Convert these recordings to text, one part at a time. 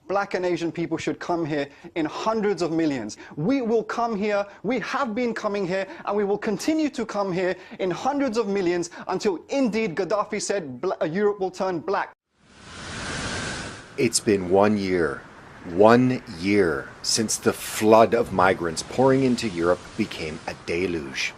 black and Asian people should come here in hundreds of millions. We will come here, we have been coming here, and we will continue to come here in hundreds of millions until indeed Gaddafi said Europe will turn black. It's been 1 year. 1 year since the flood of migrants pouring into Europe became a deluge.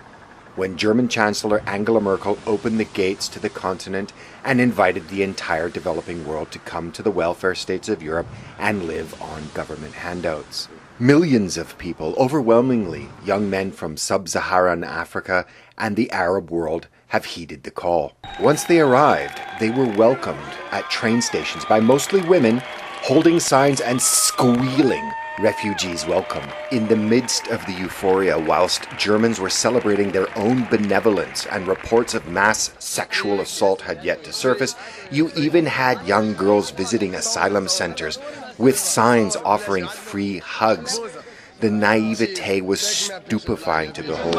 When German Chancellor Angela Merkel opened the gates to the continent and invited the entire developing world to come to the welfare states of Europe and live on government handouts. Millions of people, overwhelmingly young men from sub-Saharan Africa and the Arab world, have heeded the call. Once they arrived, they were welcomed at train stations by mostly women holding signs and squealing "Refugees welcome." In the midst of the euphoria, whilst Germans were celebrating their own benevolence and reports of mass sexual assault had yet to surface, you even had young girls visiting asylum centers with signs offering free hugs. The naivete was stupefying to behold.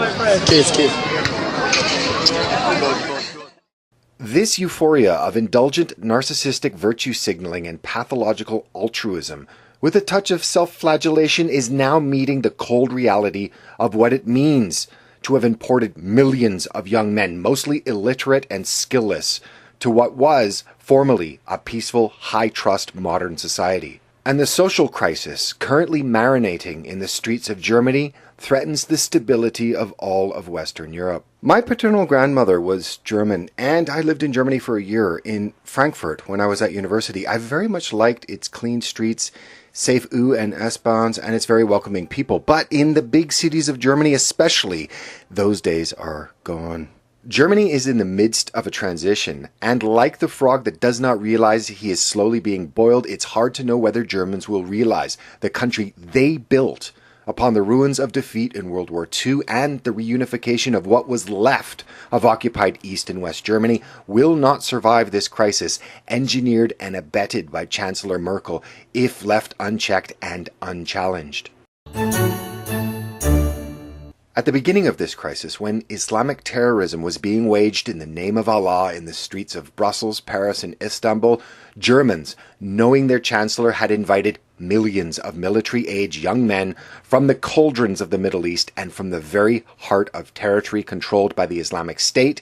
This euphoria of indulgent narcissistic virtue signaling and pathological altruism, with a touch of self-flagellation, is now meeting the cold reality of what it means to have imported millions of young men, mostly illiterate and skillless, to what was formerly a peaceful, high-trust modern society. And the social crisis currently marinating in the streets of Germany threatens the stability of all of Western Europe. My paternal grandmother was German, and I lived in Germany for a year in Frankfurt when I was at university. I very much liked its clean streets, safe U- and S-Bahns, and its very welcoming people. But in the big cities of Germany especially, those days are gone. Germany is in the midst of a transition, and like the frog that does not realize he is slowly being boiled, it's hard to know whether Germans will realize the country they built upon the ruins of defeat in World War II and the reunification of what was left of occupied East and West Germany will not survive this crisis, engineered and abetted by Chancellor Merkel, if left unchecked and unchallenged. At the beginning of this crisis, when Islamic terrorism was being waged in the name of Allah in the streets of Brussels, Paris, and Istanbul, Germans, knowing their chancellor had invited millions of military-age young men from the cauldrons of the Middle East and from the very heart of territory controlled by the Islamic State,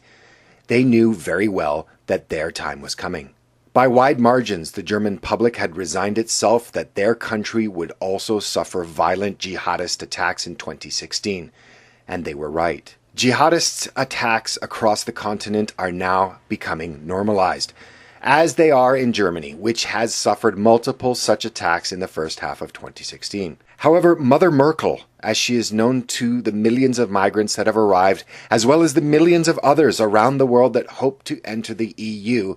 they knew very well that their time was coming. By wide margins, the German public had resigned itself that their country would also suffer violent jihadist attacks in 2016. And they were right. Jihadists' attacks across the continent are now becoming normalized, as they are in Germany, which has suffered multiple such attacks in the first half of 2016. However, Mother Merkel, as she is known to the millions of migrants that have arrived, as well as the millions of others around the world that hope to enter the EU,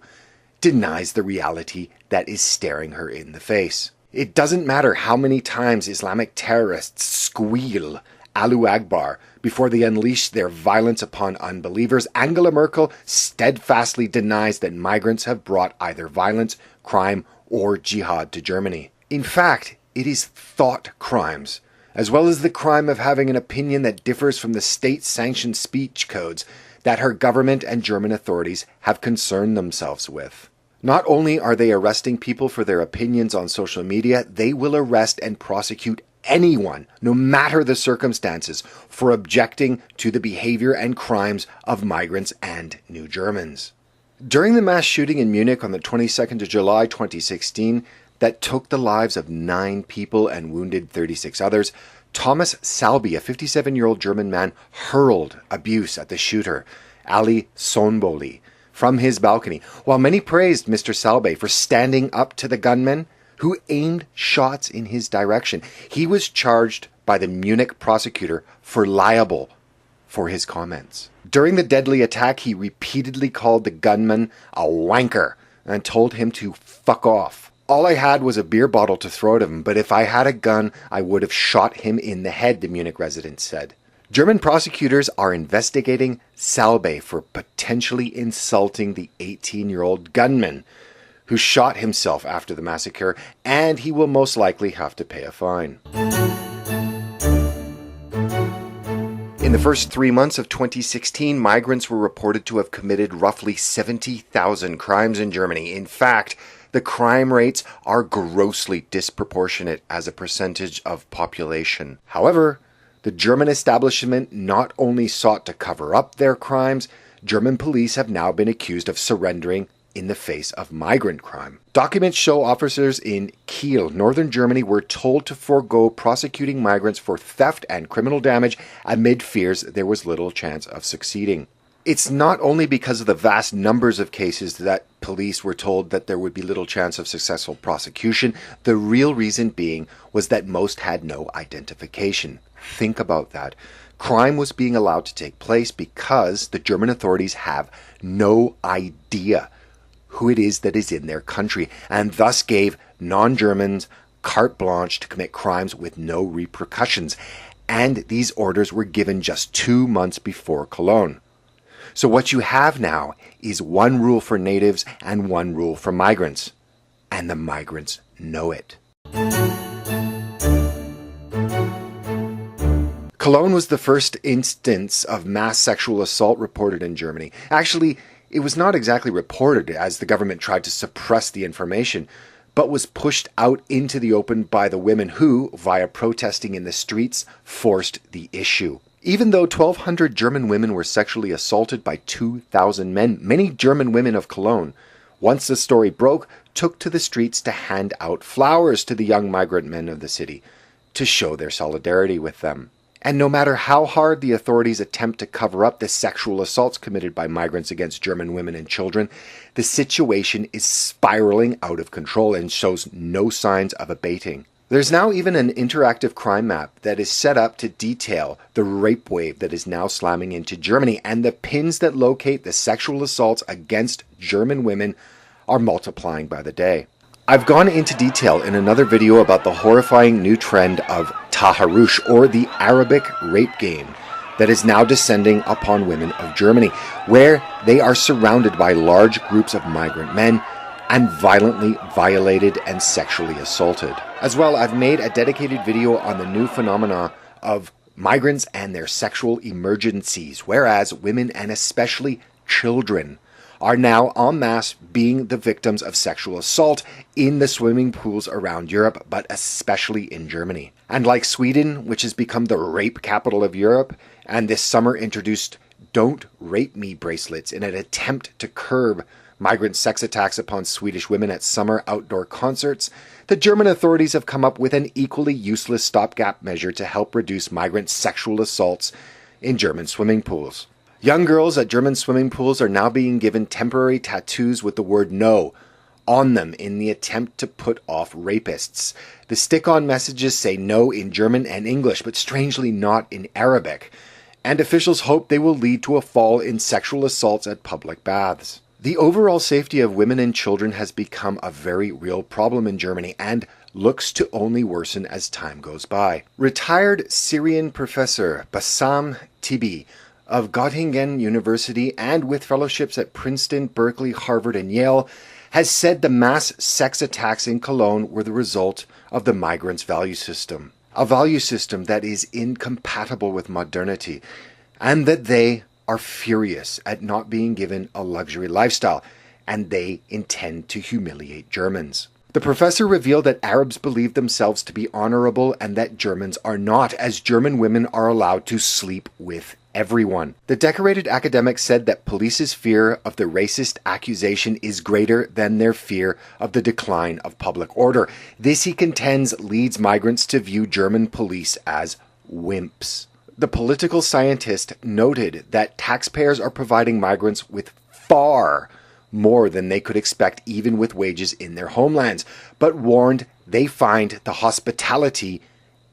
denies the reality that is staring her in the face. It doesn't matter how many times Islamic terrorists squeal Allahu Akbar before they unleash their violence upon unbelievers, Angela Merkel steadfastly denies that migrants have brought either violence, crime, or jihad to Germany. In fact, it is thought crimes, as well as the crime of having an opinion that differs from the state-sanctioned speech codes that her government and German authorities have concerned themselves with. Not only are they arresting people for their opinions on social media, they will arrest and prosecute anyone, no matter the circumstances, for objecting to the behavior and crimes of migrants and New Germans. During the mass shooting in Munich on the 22nd of July 2016 that took the lives of 9 people and wounded 36 others, Thomas Salby, a 57-year-old German man, hurled abuse at the shooter, Ali Sonboli, from his balcony. While many praised Mr. Salbe for standing up to the gunmen who aimed shots in his direction, he was charged by the Munich prosecutor for libel for his comments. During the deadly attack, he repeatedly called the gunman a wanker and told him to fuck off. All I had was a beer bottle to throw at him, but if I had a gun, I would have shot him in the head, the Munich resident said. German prosecutors are investigating Salbe for potentially insulting the 18-year-old gunman who shot himself after the massacre, and he will most likely have to pay a fine. In the first 3 months of 2016, migrants were reported to have committed roughly 70,000 crimes in Germany. In fact, The crime rates are grossly disproportionate as a percentage of population. However, the German establishment not only sought to cover up their crimes, German police have now been accused of surrendering in the face of migrant crime. Documents show officers in Kiel, northern Germany, were told to forego prosecuting migrants for theft and criminal damage amid fears there was little chance of succeeding. It's not only because of the vast numbers of cases that police were told that there would be little chance of successful prosecution. The real reason being was that most had no identification. Think about that. Crime was being allowed to take place because the German authorities have no idea who it is that is in their country, and thus gave non-Germans carte blanche to commit crimes with no repercussions. And these orders were given just 2 months before Cologne. So what you have now is one rule for natives and one rule for migrants. And the migrants know it. Cologne was the first instance of mass sexual assault reported in Germany. Actually, it was not exactly reported, as the government tried to suppress the information, but was pushed out into the open by the women who, via protesting in the streets, forced the issue. Even though 1,200 German women were sexually assaulted by 2,000 men, many German women of Cologne, once the story broke, took to the streets to hand out flowers to the young migrant men of the city to show their solidarity with them. And no matter how hard the authorities attempt to cover up the sexual assaults committed by migrants against German women and children, the situation is spiraling out of control and shows no signs of abating. There's now even an interactive crime map that is set up to detail the rape wave that is now slamming into Germany, and the pins that locate the sexual assaults against German women are multiplying by the day. I've gone into detail in another video about the horrifying new trend of Taharush, or the Arabic rape game, that is now descending upon women of Germany, where they are surrounded by large groups of migrant men and violently violated and sexually assaulted. As well, I've made a dedicated video on the new phenomena of migrants and their sexual emergencies, whereas women and especially children are now en masse being the victims of sexual assault in the swimming pools around Europe, but especially in Germany. And like Sweden, which has become the rape capital of Europe, and this summer introduced "Don't Rape Me" bracelets in an attempt to curb migrant sex attacks upon Swedish women at summer outdoor concerts, the German authorities have come up with an equally useless stopgap measure to help reduce migrant sexual assaults in German swimming pools. Young girls at German swimming pools are now being given temporary tattoos with the word "no" on them in the attempt to put off rapists. The stick-on messages say no in German and English, but strangely not in Arabic, and officials hope they will lead to a fall in sexual assaults at public baths. The overall safety of women and children has become a very real problem in Germany and looks to only worsen as time goes by. Retired Syrian professor Bassam Tibi of Göttingen University, and with fellowships at Princeton, Berkeley, Harvard, and Yale, has said the mass sex attacks in Cologne were the result of the migrants' value system. A value system that is incompatible with modernity, and that they are furious at not being given a luxury lifestyle, and they intend to humiliate Germans. The professor revealed that Arabs believe themselves to be honorable and that Germans are not, as German women are allowed to sleep with everyone. The decorated academic said that police's fear of the racist accusation is greater than their fear of the decline of public order. This, he contends, leads migrants to view German police as wimps. The political scientist noted that taxpayers are providing migrants with far more than they could expect even with wages in their homelands, but warned they find the hospitality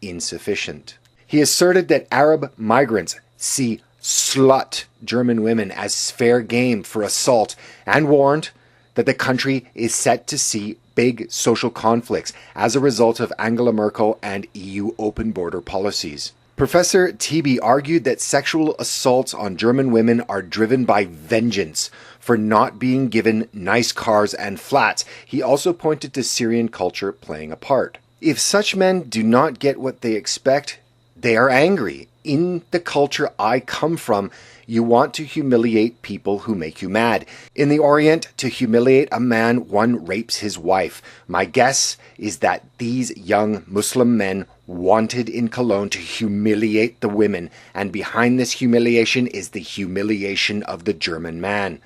insufficient. He asserted that Arab migrants see slut German women as fair game for assault, and warned that the country is set to see big social conflicts as a result of Angela Merkel and EU open border policies. Professor Tibi argued that sexual assaults on German women are driven by vengeance for not being given nice cars and flats. He also pointed to Syrian culture playing a part. If such men do not get what they expect, They are angry. In the culture I come from, you want to humiliate people who make you mad. In the Orient, to humiliate a man, one rapes his wife. My guess is that these young Muslim men wanted in Cologne to humiliate the women, and behind this humiliation is the humiliation of the German man.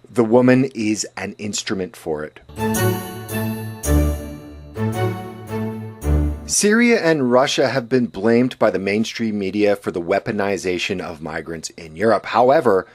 The woman is an instrument for it. Syria and Russia have been blamed by the mainstream media for the weaponization of migrants in Europe. However,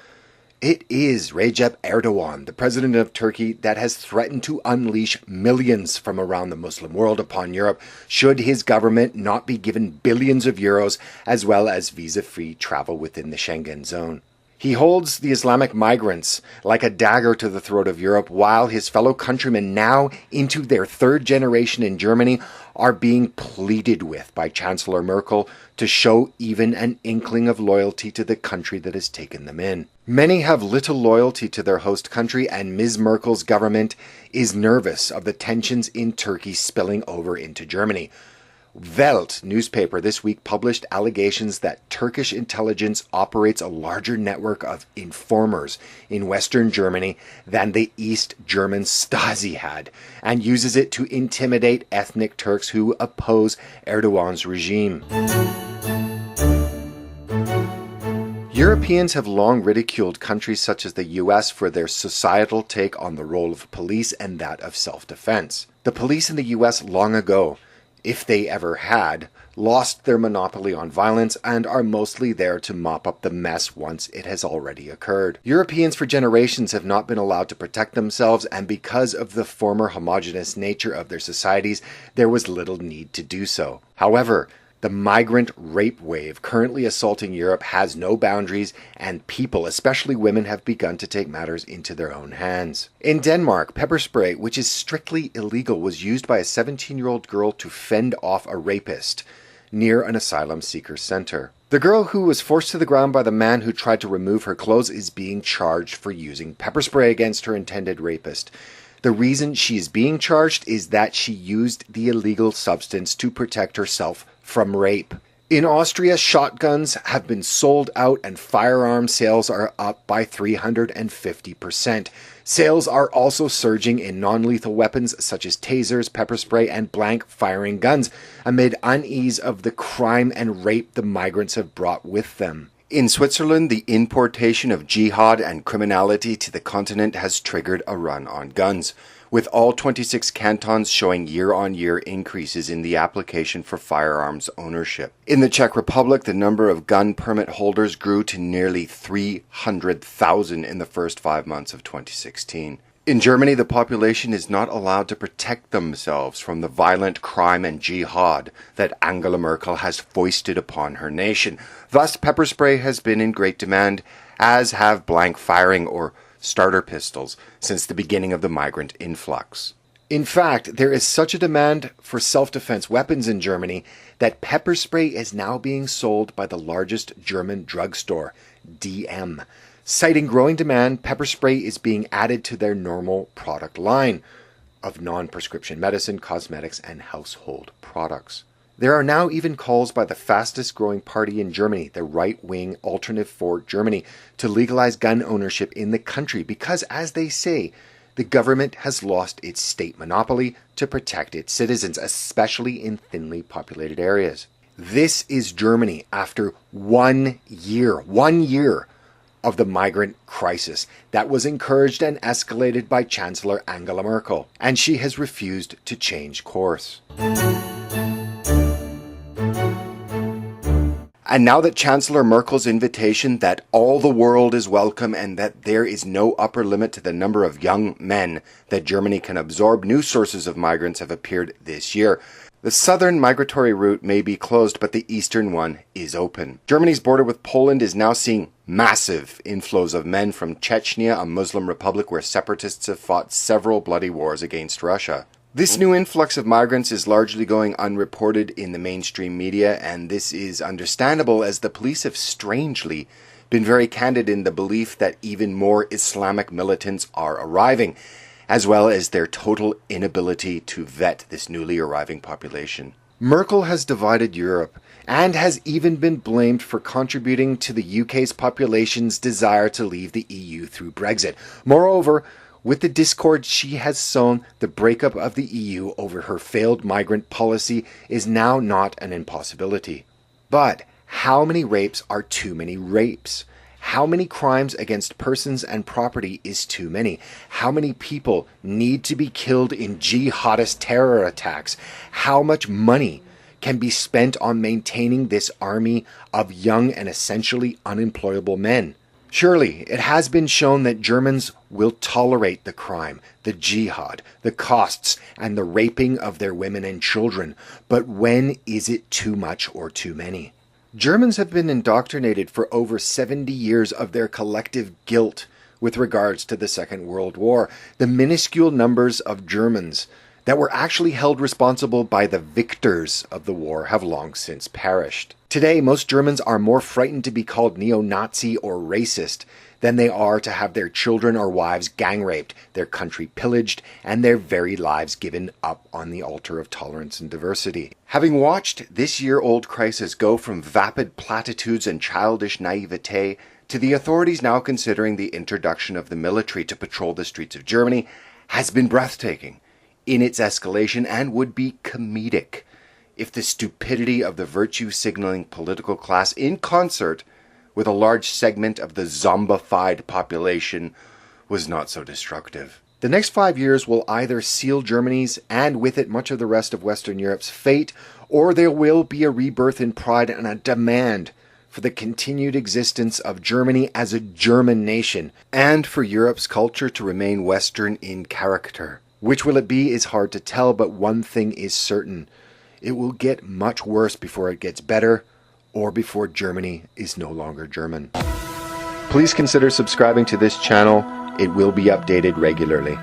it is Recep Erdogan, the president of Turkey, that has threatened to unleash millions from around the Muslim world upon Europe should his government not be given billions of euros as well as visa-free travel within the Schengen zone. He holds the Islamic migrants like a dagger to the throat of Europe, while his fellow countrymen, now into their third generation in Germany, are being pleaded with by Chancellor Merkel to show even an inkling of loyalty to the country that has taken them in. Many have little loyalty to their host country, and Ms. Merkel's government is nervous of the tensions in Turkey spilling over into Germany. Welt newspaper this week published allegations that Turkish intelligence operates a larger network of informers in Western Germany than the East German Stasi had, and uses it to intimidate ethnic Turks who oppose Erdogan's regime. Europeans have long ridiculed countries such as the US for their societal take on the role of police and that of self-defense. The police in the US long ago, if they ever had, lost their monopoly on violence and are mostly there to mop up the mess once it has already occurred. Europeans for generations have not been allowed to protect themselves, and because of the former homogeneous nature of their societies, there was little need to do so. However, the migrant rape wave currently assaulting Europe has no boundaries, and people, especially women, have begun to take matters into their own hands. In Denmark, pepper spray, which is strictly illegal, was used by a 17-year-old girl to fend off a rapist near an asylum seeker center. The girl, who was forced to the ground by the man who tried to remove her clothes, is being charged for using pepper spray against her intended rapist. The reason she is being charged is that she used the illegal substance to protect herself from rape. In Austria, shotguns have been sold out and firearm sales are up by 350%. Sales are also surging in non-lethal weapons such as tasers, pepper spray, and blank firing guns, amid unease of the crime and rape the migrants have brought with them. In Switzerland, the importation of jihad and criminality to the continent has triggered a run on guns, with all 26 cantons showing year-on-year increases in the application for firearms ownership. In the Czech Republic, the number of gun permit holders grew to nearly 300,000 in the first 5 months of 2016. In Germany, the population is not allowed to protect themselves from the violent crime and jihad that Angela Merkel has foisted upon her nation. Thus, pepper spray has been in great demand, as have blank firing or starter pistols since the beginning of the migrant influx. In fact, there is such a demand for self-defense weapons in Germany that pepper spray is now being sold by the largest German drugstore, DM. Citing growing demand, pepper spray is being added to their normal product line of non-prescription medicine, cosmetics, and household products. There are now even calls by the fastest growing party in Germany, the right-wing Alternative for Germany, to legalize gun ownership in the country because, as they say, the government has lost its state monopoly to protect its citizens, especially in thinly populated areas. This is Germany after 1 year of the migrant crisis that was encouraged and escalated by Chancellor Angela Merkel, and she has refused to change course. And now that Chancellor Merkel's invitation that all the world is welcome and that there is no upper limit to the number of young men that Germany can absorb, new sources of migrants have appeared this year. The southern migratory route may be closed, but the eastern one is open. Germany's border with Poland is now seeing massive inflows of men from Chechnya, a Muslim republic where separatists have fought several bloody wars against Russia. This new influx of migrants is largely going unreported in the mainstream media, and this is understandable as the police have strangely been very candid in the belief that even more Islamic militants are arriving, as well as their total inability to vet this newly arriving population. Merkel has divided Europe and has even been blamed for contributing to the UK's population's desire to leave the EU through Brexit. Moreover, with the discord she has sown, the breakup of the EU over her failed migrant policy is now not an impossibility. But how many rapes are too many rapes? How many crimes against persons and property is too many? How many people need to be killed in jihadist terror attacks? How much money can be spent on maintaining this army of young and essentially unemployable men? Surely it has been shown that Germans will tolerate the crime, the jihad, the costs, and the raping of their women and children. But when is it too much or too many? Germans have been indoctrinated for over 70 years of their collective guilt with regards to the Second World War. The minuscule numbers of Germans that were actually held responsible by the victors of the war have long since perished. Today, most Germans are more frightened to be called neo-Nazi or racist than they are to have their children or wives gang-raped, their country pillaged, and their very lives given up on the altar of tolerance and diversity. Having watched this year-old crisis go from vapid platitudes and childish naivete to the authorities now considering the introduction of the military to patrol the streets of Germany, has been breathtaking in its escalation and would be comedic if the stupidity of the virtue-signaling political class in concert with a large segment of the zombified population was not so destructive. The next 5 years will either seal Germany's and with it much of the rest of Western Europe's fate, or there will be a rebirth in pride and a demand for the continued existence of Germany as a German nation, and for Europe's culture to remain Western in character. Which will it be is hard to tell, but one thing is certain. It will get much worse before it gets better, or before Germany is no longer German. Please consider subscribing to this channel. It will be updated regularly.